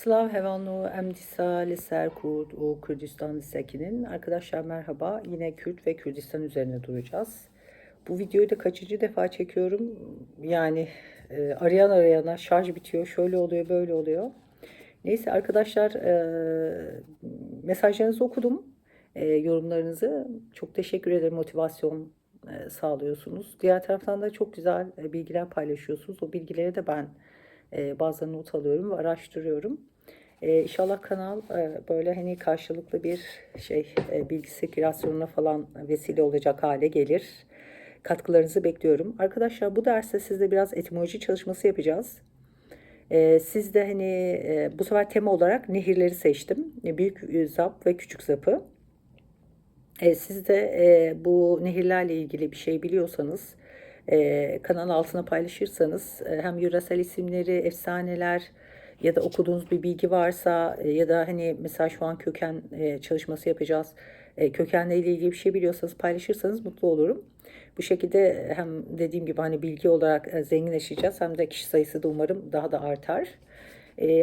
Slav hevanlı emdisa liser Kurd o Kürdistan lisekinin. Arkadaşlar merhaba. Yine Kürt ve Kürdistan üzerine duracağız. Bu videoyu da kaçıncı defa çekiyorum. Yani arayan arayana şarj bitiyor. Şöyle oluyor, böyle oluyor. Neyse arkadaşlar, mesajlarınızı okudum. Yorumlarınızı. Çok teşekkür ederim. Motivasyon sağlıyorsunuz. Diğer taraftan da çok güzel bilgiler paylaşıyorsunuz. O bilgileri de ben bazen not alıyorum ve araştırıyorum. İnşallah kanal böyle hani karşılıklı bir bilgi sirkülasyonuna falan vesile olacak hale gelir. Katkılarınızı bekliyorum. Arkadaşlar bu derste sizle biraz etimoloji çalışması yapacağız. Siz de hani bu sefer tema olarak nehirleri seçtim. Büyük Zap ve Küçük Zap'ı. Siz de bu nehirlerle ilgili bir şey biliyorsanız kanal altına paylaşırsanız hem yöresel isimleri, efsaneler ya da okuduğunuz bir bilgi varsa ya da hani mesela şu an köken çalışması yapacağız. Kökenle ilgili bir şey biliyorsanız paylaşırsanız mutlu olurum. Bu şekilde hem dediğim gibi hani bilgi olarak zenginleşeceğiz hem de kişi sayısı da umarım daha da artar.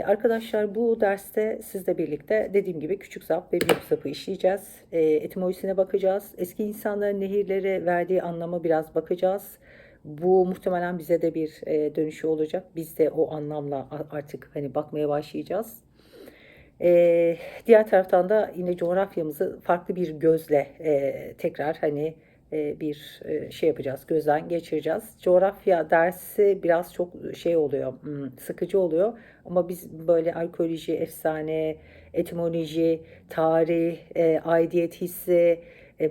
Arkadaşlar bu derste sizle birlikte dediğim gibi küçük zap ve büyük zapı işleyeceğiz. Etimolojisine bakacağız. Eski insanların nehirlere verdiği anlama biraz bakacağız. Bu muhtemelen bize de bir dönüşü olacak. Biz de o anlamla artık hani bakmaya başlayacağız. Diğer taraftan da yine coğrafyamızı farklı bir gözle tekrar hani bir şey yapacağız, gözden geçireceğiz. Coğrafya dersi biraz çok şey oluyor, sıkıcı oluyor. Ama biz böyle arkeoloji, efsane, etimoloji, tarih, aidiyet hissi,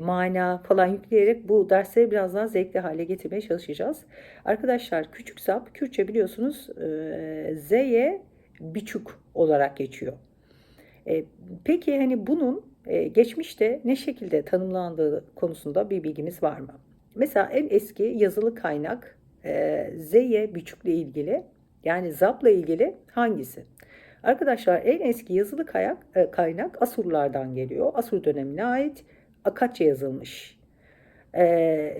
mana falan yükleyerek bu dersleri biraz daha zevkli hale getirmeye çalışacağız. Arkadaşlar küçük sap, Kürtçe biliyorsunuz Z'ye biçuk olarak geçiyor. E, peki hani bunun geçmişte ne şekilde tanımlandığı konusunda bir bilgimiz var mı? Mesela en eski yazılı kaynak Zeye Büçük'le ilgili, yani Zap'la ilgili hangisi? Arkadaşlar en eski yazılı kaynak Asurlardan geliyor. Asur dönemine ait Akatça yazılmış.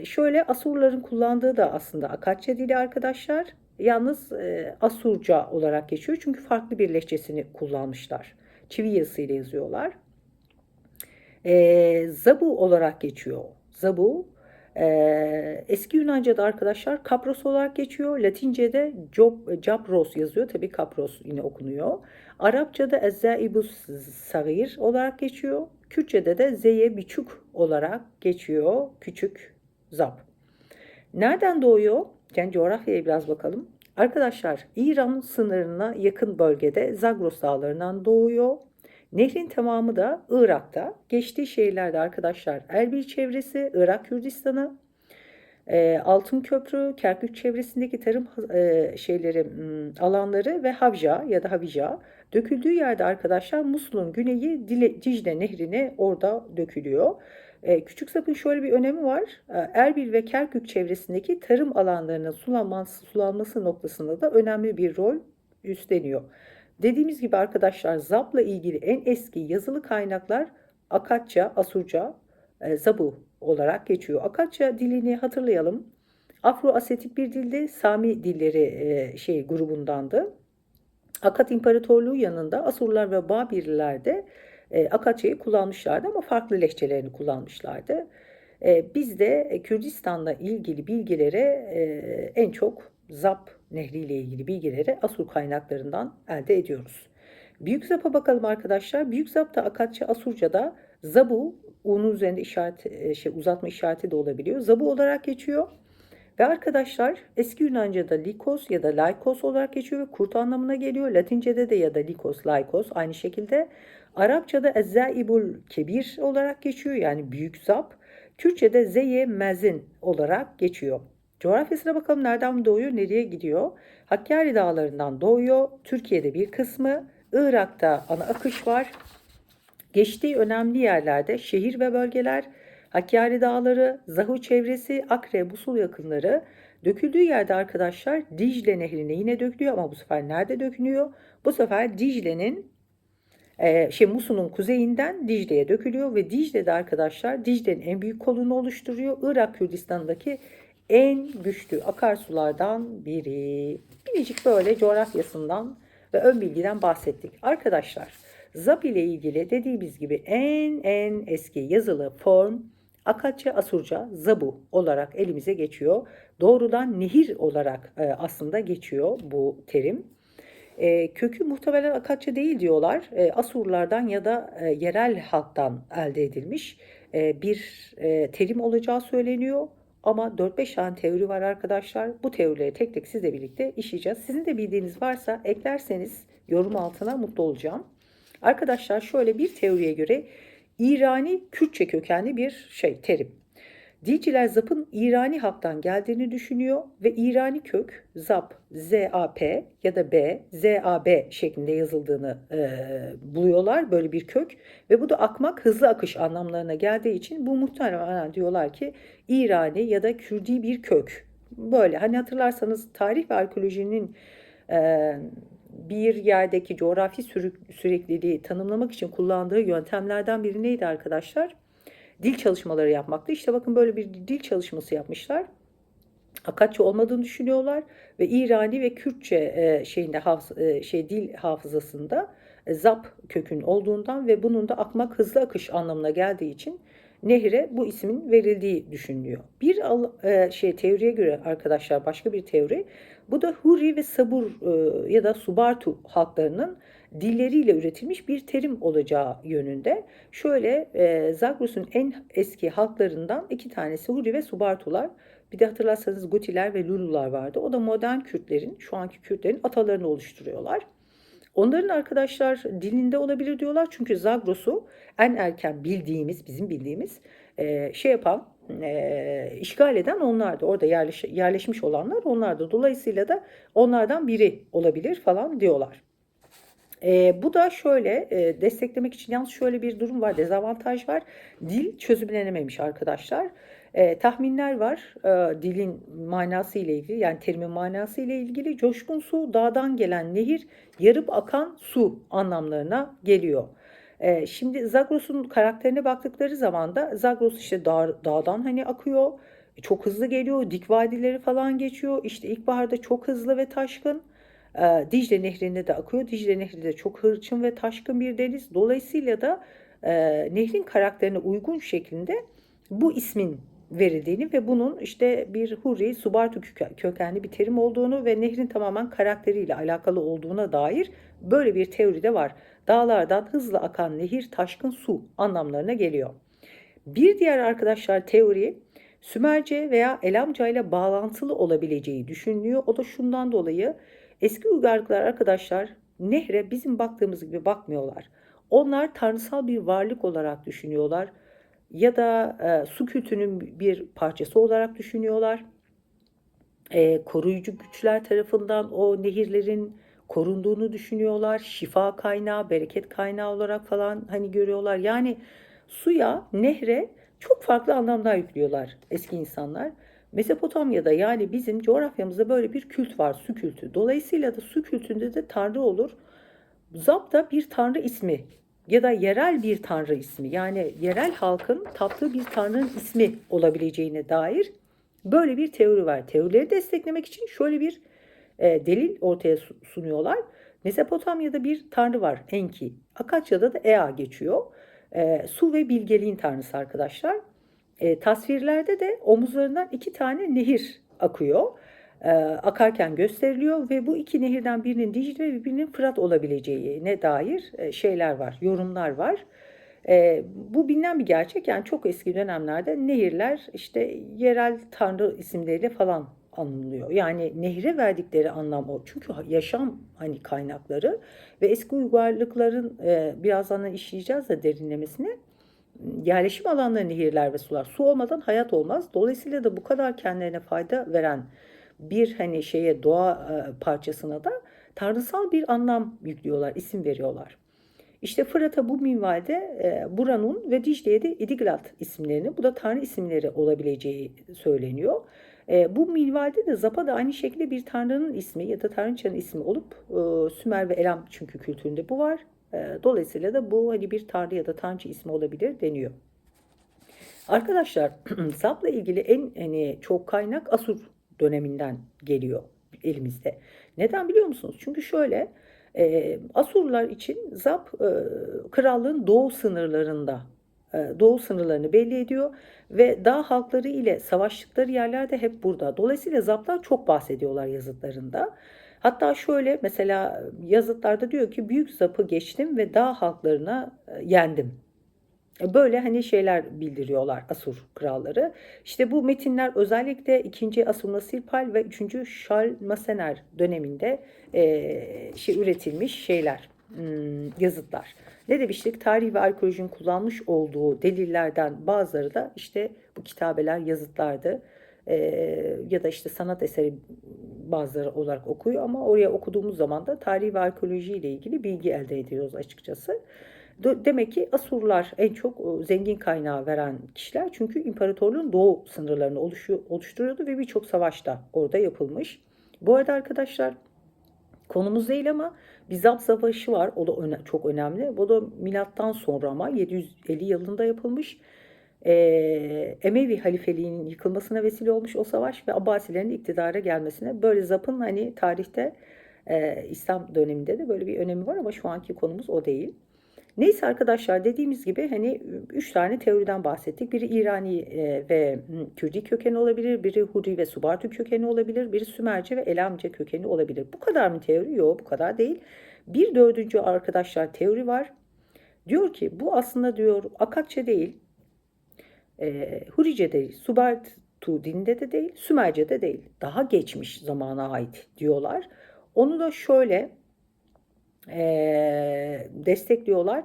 Şöyle Asurların kullandığı da aslında Akatça dili arkadaşlar. Yalnız Asurca olarak geçiyor çünkü farklı bir lehçesini kullanmışlar. Çivi yazısıyla yazıyorlar. Zabu olarak geçiyor. Zabu. Eski Yunanca'da arkadaşlar Kapros olarak geçiyor. Latince'de Cabros yazıyor. Tabii Kapros yine okunuyor. Arapça'da Ezzaibus Sagir olarak geçiyor. Kürtçe'de de Zeye Biçuk olarak geçiyor. Küçük Zap. Nereden doğuyor? Yani coğrafyaya biraz bakalım. Arkadaşlar İran sınırına yakın bölgede Zagros dağlarından doğuyor. Nehrin tamamı da Irak'ta. Geçtiği şehirlerde arkadaşlar Erbil çevresi, Irak Kürdistan'ı, Altın Köprü, Kerkük çevresindeki tarım alanları ve Havja ya da Havica. Döküldüğü yerde arkadaşlar Musul'un güneyi Dicle Nehri'ne orada dökülüyor. Küçük Sap'ın şöyle bir önemi var. Erbil ve Kerkük çevresindeki tarım alanlarının sulanması noktasında da önemli bir rol üstleniyor. Dediğimiz gibi arkadaşlar Zap'la ilgili en eski yazılı kaynaklar Akatça, Asurca, Zabu olarak geçiyor. Akatça dilini hatırlayalım. Afro-Asetik bir dildi. Sami dilleri grubundandı. Akat İmparatorluğu yanında Asurlar ve Babirliler de Akatçayı kullanmışlardı ama farklı lehçelerini kullanmışlardı. Biz de Kürdistan'la ilgili bilgilere en çok Zap Nehri ile ilgili bilgileri Asur kaynaklarından elde ediyoruz. Büyük Zap'a bakalım arkadaşlar. Büyük Zap'ta Akatça, Asurca'da Zabu, U'nun üzerinde uzatma işareti de olabiliyor. Zabu olarak geçiyor. Ve arkadaşlar eski Yunanca'da Likos ya da Laikos olarak geçiyor ve kurt anlamına geliyor. Latince'de de ya da Likos, Laikos aynı şekilde. Arapça'da Ezzaibul Kebir olarak geçiyor yani büyük zap. Kürtçe'de Zeye Mezin olarak geçiyor. Coğrafyasına bakalım nereden doğuyor, nereye gidiyor. Hakkari Dağları'ndan doğuyor. Türkiye'de bir kısmı. Irak'ta ana akış var. Geçtiği önemli yerlerde şehir ve bölgeler, Hakkari Dağları, Zahu çevresi, Akre, Busul yakınları. Döküldüğü yerde arkadaşlar Dicle Nehri'ne yine dökülüyor ama bu sefer nerede dökülüyor? Bu sefer Dicle'nin Musul'un kuzeyinden Dicle'ye dökülüyor ve Dicle'de arkadaşlar Dicle'nin en büyük kolunu oluşturuyor. Irak Kürdistan'daki en güçlü akarsulardan biri. Biricik böyle coğrafyasından ve ön bilgiden bahsettik. Arkadaşlar, Zap ile ilgili dediğimiz gibi en eski yazılı form Akatça Asurca Zabu olarak elimize geçiyor. Doğrudan nehir olarak aslında geçiyor bu terim. Kökü muhtemelen Akatça değil diyorlar. Asurlardan ya da yerel halktan elde edilmiş bir terim olacağı söyleniyor. Ama 4-5 tane teori var arkadaşlar. Bu teorileri tek tek sizle birlikte işleyeceğiz. Sizin de bildiğiniz varsa eklerseniz yorum altına mutlu olacağım. Arkadaşlar şöyle bir teoriye göre İrani Kürtçe kökenli bir terim. Dilciler Zap'ın İrani halktan geldiğini düşünüyor ve İrani kök Zap, Z-A-P ya da B, Z-A-B şeklinde yazıldığını buluyorlar böyle bir kök ve bu da akmak, hızlı akış anlamlarına geldiği için bu muhtemelen diyorlar ki İrani ya da Kürdi bir kök. Böyle hani hatırlarsanız tarih ve arkeolojinin bir yerdeki coğrafi sürekliliği tanımlamak için kullandığı yöntemlerden biri neydi arkadaşlar? Dil çalışmaları yapmaktı. İşte bakın böyle bir dil çalışması yapmışlar. Akatça olmadığını düşünüyorlar ve İrani ve Kürtçe dil hafızasında Zap kökün olduğundan ve bunun da akmak, hızlı akış anlamına geldiği için nehre bu ismin verildiği düşünülüyor. Bir teoriye göre arkadaşlar, başka bir teori, bu da Hurri ve Sabur ya da Subartu halklarının dilleriyle üretilmiş bir terim olacağı yönünde. Şöyle Zagros'un en eski halklarından iki tanesi Hurri ve Subartular. Bir de hatırlarsanız Gutiler ve Lulular vardı. O da modern Kürtlerin, şu anki Kürtlerin atalarını oluşturuyorlar. Onların arkadaşlar dilinde olabilir diyorlar. Çünkü Zagros'u en erken bizim bildiğimiz işgal eden onlardı. Orada yerleşmiş olanlar onlardı. Dolayısıyla da onlardan biri olabilir falan diyorlar. Bu da şöyle desteklemek için yalnız şöyle bir durum var, dezavantaj var. Dil çözümlenememiş arkadaşlar. Tahminler var dilin manası ile ilgili, yani terimin manası ile ilgili. Coşkun su, dağdan gelen nehir, yarıp akan su anlamlarına geliyor. Şimdi Zagros'un karakterine baktıkları zaman da Zagros işte dağdan hani akıyor, çok hızlı geliyor, dik vadileri falan geçiyor. İşte ilkbaharda çok hızlı ve taşkın. Dicle Nehri'nde de akıyor. Dicle Nehri de çok hırçın ve taşkın bir deniz. Dolayısıyla da nehrin karakterine uygun şeklinde bu ismin verildiğini ve bunun işte bir Hurri, Subartu kökenli bir terim olduğunu ve nehrin tamamen karakteriyle alakalı olduğuna dair böyle bir teori de var. Dağlardan hızlı akan nehir, taşkın su anlamlarına geliyor. Bir diğer arkadaşlar teori, Sümerce veya Elamca ile bağlantılı olabileceği düşünülüyor. O da şundan dolayı, eski uygarlıklar arkadaşlar nehre bizim baktığımız gibi bakmıyorlar. Onlar tanrısal bir varlık olarak düşünüyorlar ya da su kültünün bir parçası olarak düşünüyorlar. Koruyucu güçler tarafından o nehirlerin korunduğunu düşünüyorlar. Şifa kaynağı, bereket kaynağı olarak falan hani görüyorlar. Yani suya, nehre çok farklı anlamlar yüklüyorlar eski insanlar. Mezopotamya'da, yani bizim coğrafyamızda böyle bir kült var, su kültü. Dolayısıyla da su kültünde de tanrı olur. Zap da bir tanrı ismi ya da yerel bir tanrı ismi, yani yerel halkın taptığı bir tanrının ismi olabileceğine dair böyle bir teori var. Teorileri desteklemek için şöyle bir delil ortaya sunuyorlar. Mezopotamya'da bir tanrı var, Enki. Akatça'da da Ea geçiyor. Su ve bilgeliğin tanrısı arkadaşlar. Tasvirlerde de omuzlarından iki tane nehir akıyor. Akarken gösteriliyor ve bu iki nehirden birinin Dicle ve birinin Fırat olabileceğine dair şeyler var, yorumlar var. Bu bilinen bir gerçek. Yani çok eski dönemlerde nehirler işte yerel tanrı isimleriyle falan anılıyor. Yani nehre verdikleri anlam o. Çünkü yaşam hani kaynakları ve eski uygarlıkların birazdan işleyeceğiz de derinlemesine. Yerleşim alanları nehirler ve sular. Su olmadan hayat olmaz. Dolayısıyla da bu kadar kendilerine fayda veren bir hani doğa parçasına da tanrısal bir anlam yüklüyorlar, isim veriyorlar. İşte Fırat'a bu minvalde Buranun ve Dicle'ye de İdiglat isimlerini, bu da tanrı isimleri olabileceği söyleniyor. Bu minvalde de Zap'a da aynı şekilde bir tanrının ismi ya da tanrıçanın ismi olup Sümer ve Elam çünkü kültüründe bu var. Dolayısıyla da bu hani bir tanrı ya da tanrıça ismi olabilir deniyor. Arkadaşlar Zap'la ilgili en hani çok kaynak Asur döneminden geliyor elimizde. Neden biliyor musunuz? Çünkü şöyle Asurlular için Zap krallığın doğu sınırlarında doğu sınırlarını belli ediyor ve dağ halkları ile savaştıkları yerler de hep burada. Dolayısıyla Zap'tan çok bahsediyorlar yazıtlarında. Hatta şöyle mesela yazıtlarda diyor ki büyük Zap'ı geçtim ve dağ halklarına yendim. Böyle hani şeyler bildiriyorlar Asur kralları. İşte bu metinler özellikle 2. Asurnassirpal ve 3. Şalmasener döneminde üretilmiş şeyler, yazıtlar. Ne demiştik? Tarih ve arkeolojinin kullanmış olduğu delillerden bazıları da işte bu kitabeler, yazıtlardı. Ya da işte sanat eseri bazıları olarak okuyor ama oraya okuduğumuz zaman da tarih ve arkeoloji ile ilgili bilgi elde ediyoruz açıkçası. Demek ki Asurlar en çok zengin kaynağı veren kişiler çünkü imparatorluğun doğu sınırlarını oluşturuyordu ve birçok savaş da orada yapılmış. Bu arada arkadaşlar konumuz değil ama bir Zap Savaşı var. O da çok önemli. Bu da milattan sonra ama 750 yılında yapılmış. Emevi halifeliğinin yıkılmasına vesile olmuş o savaş ve Abbasilerin iktidara gelmesine. Böyle Zap'ın hani tarihte İslam döneminde de böyle bir önemi var ama şu anki konumuz o değil. Neyse arkadaşlar dediğimiz gibi hani 3 tane teoriden bahsettik. Biri İrani ve Kürdi kökeni olabilir, biri Huri ve Subartu kökeni olabilir, biri Sümerce ve Elamce kökeni olabilir. Bu kadar mı teori? Yok, bu kadar değil. Bir dördüncü arkadaşlar teori var. Diyor ki bu aslında diyor Akatça değil, Hurice değil, Subartu dinde de değil, Sümerce de değil. Daha geçmiş zamana ait diyorlar. Onu da şöyle destekliyorlar.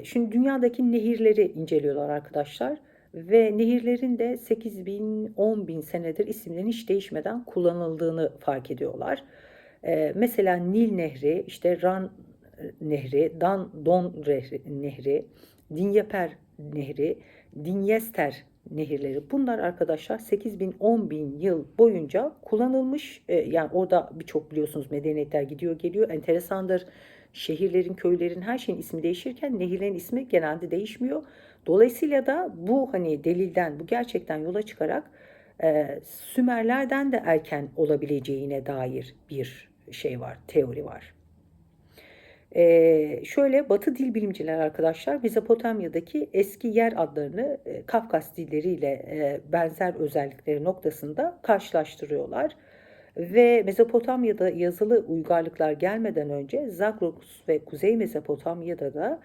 Şimdi dünyadaki nehirleri inceliyorlar arkadaşlar ve nehirlerin de 8.000, 10.000 senedir isimlerinin hiç değişmeden kullanıldığını fark ediyorlar. Mesela Nil Nehri, işte Ran Nehri, Don Nehri, Dinyeper Nehri, Dinyester nehirleri. Bunlar arkadaşlar 8.000, 10.000 yıl boyunca kullanılmış. Yani orada birçok biliyorsunuz medeniyetler gidiyor geliyor. Enteresandır. Şehirlerin, köylerin her şeyin ismi değişirken nehirlerin ismi genelde değişmiyor. Dolayısıyla da bu hani delilden, bu gerçekten yola çıkarak Sümerlerden de erken olabileceğine dair bir şey var, teori var. Şöyle Batı dil bilimciler arkadaşlar Mezopotamya'daki eski yer adlarını Kafkas dilleriyle benzer özellikleri noktasında karşılaştırıyorlar. Ve Mezopotamya'da yazılı uygarlıklar gelmeden önce Zagros ve Kuzey Mezopotamya'da da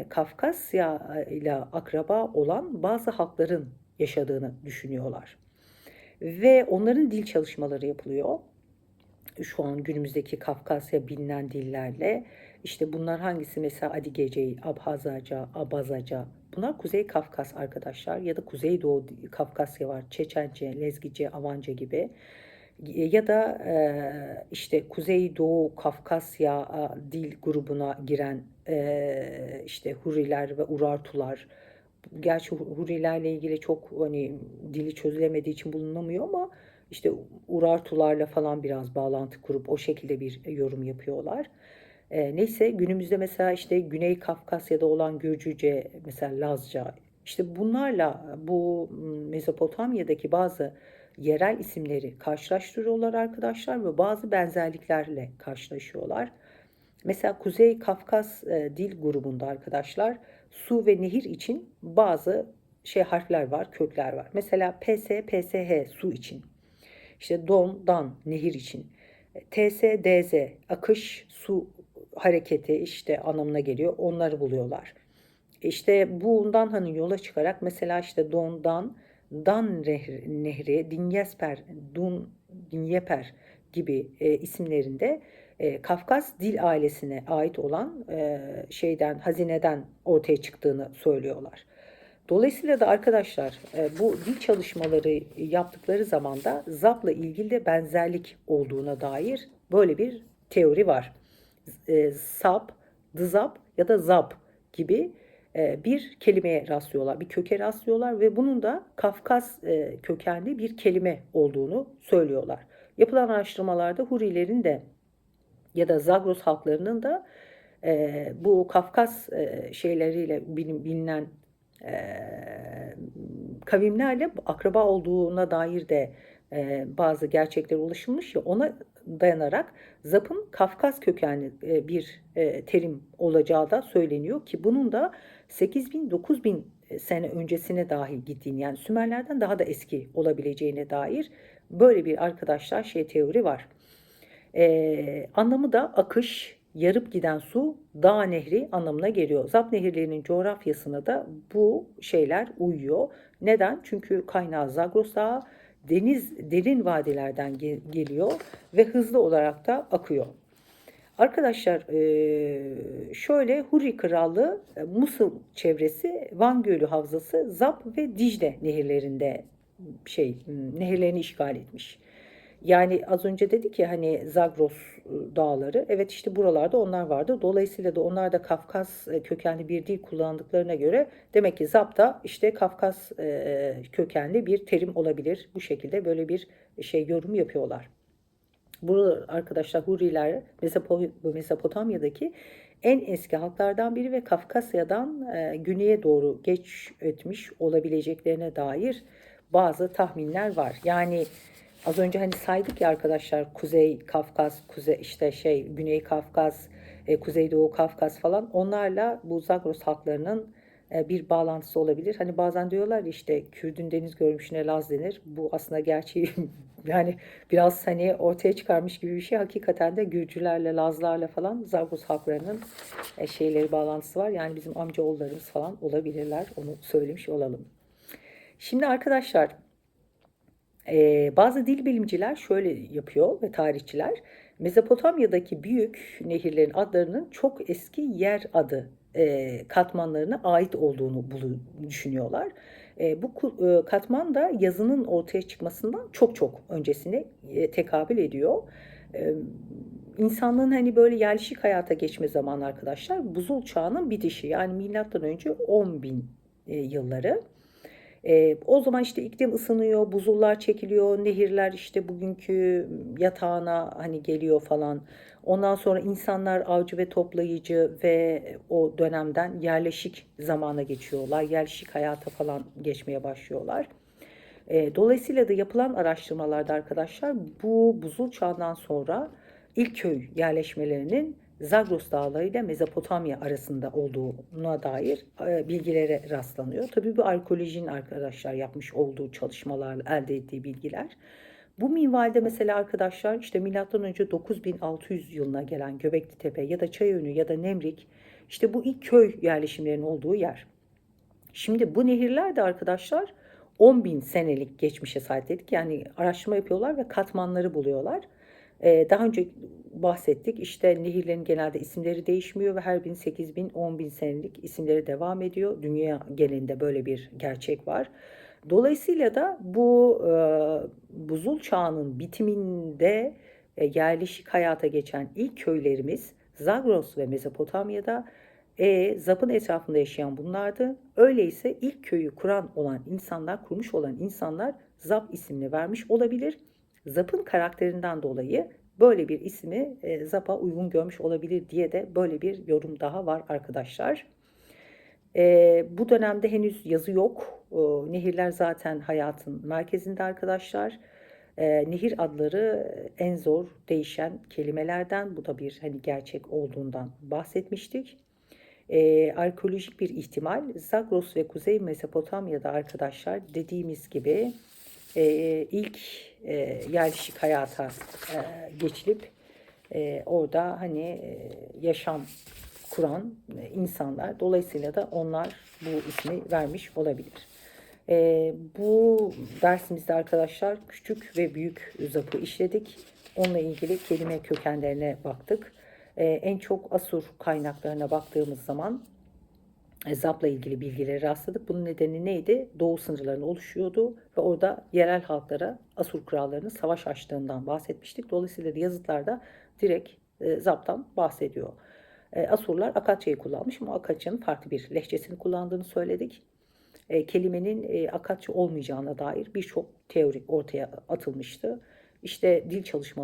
Kafkasya ile akraba olan bazı halkların yaşadığını düşünüyorlar. Ve onların dil çalışmaları yapılıyor şu an günümüzdeki Kafkasya bilinen dillerle. İşte bunlar hangisi? Mesela Adigece, Abhazaca, Abazaca. Bunlar Kuzey Kafkas arkadaşlar ya da Kuzeydoğu Kafkasya var. Çeçence, Lezgice, Avanca gibi. Ya da işte Kuzeydoğu Kafkasya dil grubuna giren işte Huriler ve Urartular. Gerçi Hurilerle ilgili çok hani dili çözülemediği için bulunamıyor ama işte Urartularla falan biraz bağlantı kurup o şekilde bir yorum yapıyorlar. Neyse günümüzde mesela işte Güney Kafkasya'da olan Gürcüce, mesela Lazca, işte bunlarla bu Mezopotamya'daki bazı yerel isimleri karşılaştırıyorlar arkadaşlar ve bazı benzerliklerle karşılaşıyorlar. Mesela Kuzey Kafkas dil grubunda arkadaşlar su ve nehir için bazı harfler var, kökler var. Mesela PS, PSH su için. İşte don, dan nehir için. TS, DZ akış, su hareketi işte anlamına geliyor. Onları buluyorlar. İşte bundan hani yola çıkarak mesela işte Don'dan Dan Nehri, Dinyesper, Dinyeper gibi isimlerinde Kafkas dil ailesine ait olan hazineden ortaya çıktığını söylüyorlar. Dolayısıyla da arkadaşlar bu dil çalışmaları yaptıkları zaman da Zap'la ilgili de benzerlik olduğuna dair böyle bir teori var. Sap, Dzap ya da Zap gibi bir kelimeye rastlıyorlar, bir köke rastlıyorlar ve bunun da Kafkas kökenli bir kelime olduğunu söylüyorlar. Yapılan araştırmalarda Hurilerin de ya da Zagros halklarının da bu Kafkas şeyleriyle bilinen kavimlerle akraba olduğuna dair de bazı gerçeklere ulaşılmış ya ona dayanarak Zap'ın Kafkas kökenli bir terim olacağı da söyleniyor ki bunun da 8.000-9.000 sene öncesine dahi gittiğini, yani Sümerlerden daha da eski olabileceğine dair böyle bir arkadaşlar teori var. Anlamı da akış, yarıp giden su, dağ nehri anlamına geliyor. Zap nehirlerinin coğrafyasına da bu şeyler uyuyor. Neden? Çünkü kaynağı Zagros Dağı, deniz derin vadilerden geliyor ve hızlı olarak da akıyor. Arkadaşlar şöyle Hurri Krallığı, Musul çevresi, Van Gölü Havzası, Zap ve Dicle nehirlerinde nehirlerini işgal etmiş. Yani az önce dedik ya hani Zagros dağları. Evet, işte buralarda onlar vardı. Dolayısıyla da onlar da Kafkas kökenli bir dil kullandıklarına göre demek ki Zap da işte Kafkas kökenli bir terim olabilir. Bu şekilde böyle bir yorum yapıyorlar. Bu arkadaşlar Hurriler Mezopotamya'daki en eski halklardan biri ve Kafkasya'dan güneye doğru göç etmiş olabileceklerine dair bazı tahminler var. Yani az önce hani saydık ya arkadaşlar, Kuzey Kafkas, Güney Kafkas, Kuzeydoğu Kafkas falan, onlarla bu Zagros halklarının bir bağlantısı olabilir. Hani bazen diyorlar işte Kürdün deniz görmüşüne Laz denir. Bu aslında gerçeği yani biraz hani ortaya çıkarmış gibi bir şey. Hakikaten de Gürcülerle, Lazlarla falan Zagros halklarının bağlantısı var. Yani bizim amcaoğullarımız falan olabilirler. Onu söylemiş olalım. Şimdi arkadaşlar bazı dil bilimciler şöyle yapıyor ve tarihçiler, Mezopotamya'daki büyük nehirlerin adlarının çok eski yer adı katmanlarına ait olduğunu düşünüyorlar. Bu katman da yazının ortaya çıkmasından çok çok öncesine tekabül ediyor. E, insanlığın hani böyle yerleşik hayata geçme zamanı arkadaşlar, buzul çağının bitişi, yani milattan önce 10.000 yılları. O zaman işte iklim ısınıyor, buzullar çekiliyor, nehirler işte bugünkü yatağına hani geliyor falan. Ondan sonra insanlar avcı ve toplayıcı ve o dönemden yerleşik zamana geçiyorlar. Yerleşik hayata falan geçmeye başlıyorlar. Dolayısıyla da yapılan araştırmalarda arkadaşlar bu buzul çağından sonra ilk köy yerleşmelerinin Zagros Dağları ile Mezopotamya arasında olduğuna dair bilgilere rastlanıyor. Tabii bu arkeolojinin arkadaşlar yapmış olduğu çalışmalarla elde ettiği bilgiler. Bu minvalde mesela arkadaşlar işte milattan önce 9600 yılına gelen Göbekli Tepe ya da Çayönü ya da Nemrik, işte bu ilk köy yerleşimlerinin olduğu yer. Şimdi bu nehirler de arkadaşlar 10.000 senelik geçmişe sahip dedik. Yani araştırma yapıyorlar ve katmanları buluyorlar. Daha önce bahsettik. İşte nehirlerin genelde isimleri değişmiyor ve her 8.000, 10.000 senelik isimleri devam ediyor. Dünya genelinde böyle bir gerçek var. Dolayısıyla da bu buzul çağının bitiminde yerleşik hayata geçen ilk köylerimiz Zagros ve Mezopotamya'da, Zap'ın etrafında yaşayan bunlardı. Öyleyse ilk köyü kurmuş olan insanlar Zap ismini vermiş olabilir. Zap'ın karakterinden dolayı böyle bir ismi Zap'a uygun görmüş olabilir diye de böyle bir yorum daha var arkadaşlar. Bu dönemde henüz yazı yok. Nehirler zaten hayatın merkezinde arkadaşlar. Nehir adları en zor değişen kelimelerden. Bu da bir hani gerçek olduğundan bahsetmiştik. Arkeolojik bir ihtimal, Zagros ve Kuzey Mezopotamya'da arkadaşlar dediğimiz gibi ilk yerleşik hayata geçilip orada hani yaşam kuran insanlar. Dolayısıyla da onlar bu ismi vermiş olabilir. Bu dersimizde arkadaşlar küçük ve büyük Zap'ı işledik. Onunla ilgili kelime kökenlerine baktık. En çok Asur kaynaklarına baktığımız zaman Zap'la ilgili bilgilere rastladık. Bunun nedeni neydi? Doğu sınırlarında oluşuyordu ve orada yerel halklara Asur krallarının savaş açtığından bahsetmiştik. Dolayısıyla da yazıtlarda direkt Zap'tan bahsediyor. Asurlar Akatça'yı kullanmış ama Akatça'nın farklı bir lehçesini kullandığını söyledik. Kelimenin Akatça olmayacağına dair birçok teori ortaya atılmıştı. İşte dil çalışmaları